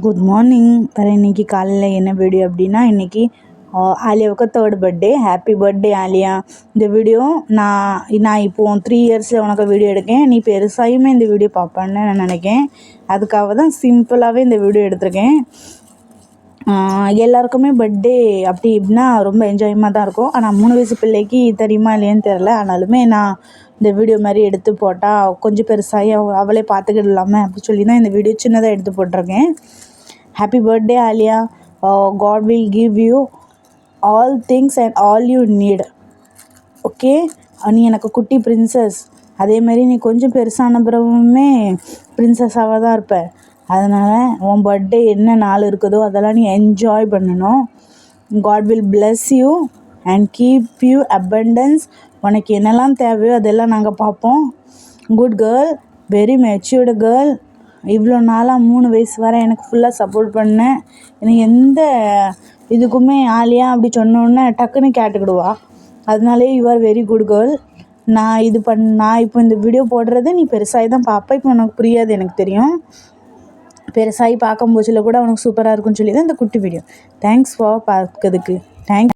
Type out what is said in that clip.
Good morning. இன்னைக்கு காலையில் என்ன வீடியோ அப்படின்னா, இன்றைக்கி ஆலியாவுக்கு 3rd birthday. Happy birthday Aliya. இந்த வீடியோ நான் இப்போது 3 இயர்ஸில் உனக்கு வீடியோ எடுக்கேன். நீ பெருசாயுமே இந்த வீடியோ பார்ப்பேன்னு நான் நினைக்கேன். அதுக்காக தான் சிம்பிளாகவே இந்த வீடியோ எடுத்திருக்கேன். எல்லாருக்குமே பர்த்டே அப்படி இப்படின்னா ரொம்ப என்ஜாயமாக தான் இருக்கும். ஆனால் 3 வயசு பிள்ளைக்கு தெரியுமா இல்லையான்னு தெரில. ஆனாலுமே நான் இந்த வீடியோ மாதிரி எடுத்து போட்டால் கொஞ்சம் பெருசாகி அவளே பார்த்துக்கிடலாமே அப்படி சொல்லி தான் இந்த வீடியோ சின்னதாக எடுத்து போட்டிருக்கேன். Happy birthday Aliya. God will give you all things and all you need. Okay, நீ எனக்கு குட்டி பிரின்சஸ். அதேமாதிரி நீ கொஞ்சம் பெருசான பிறகுமே பிரின்சஸாக தான் இருப்ப. அதனால் உன் பர்த்டே என்ன நாள் இருக்குதோ அதெல்லாம் நீ என்ஜாய் பண்ணணும். God will bless you and keep you abundance. உனக்கு என்னெல்லாம் தேவையோ அதெல்லாம் நாங்கள் பார்ப்போம். Good girl, very matured girl. இவ்வளோ நாளாக 3 வயசு வரை எனக்கு ஃபுல்லாக சப்போர்ட் பண்ணேன். எனக்கு எந்த இதுக்குமே ஆலியா அப்படி சொன்னோன்னே டக்குன்னு கேட்டுக்கிடுவா. அதனாலே you are very good girl. நான் இப்போ இந்த வீடியோ போடுறது நீ பெருசாகி தான் பார்ப்பேன். இப்போ உனக்கு புரியாது எனக்கு தெரியும். பெருசாகி பார்க்கும் போச்சில் கூட உனக்கு சூப்பராக இருக்குன்னு சொல்லி தான் இந்த குட்டி வீடியோ. தேங்க்ஸ் ஃபார் பார்க்கறதுக்கு. தேங்க்ஸ்.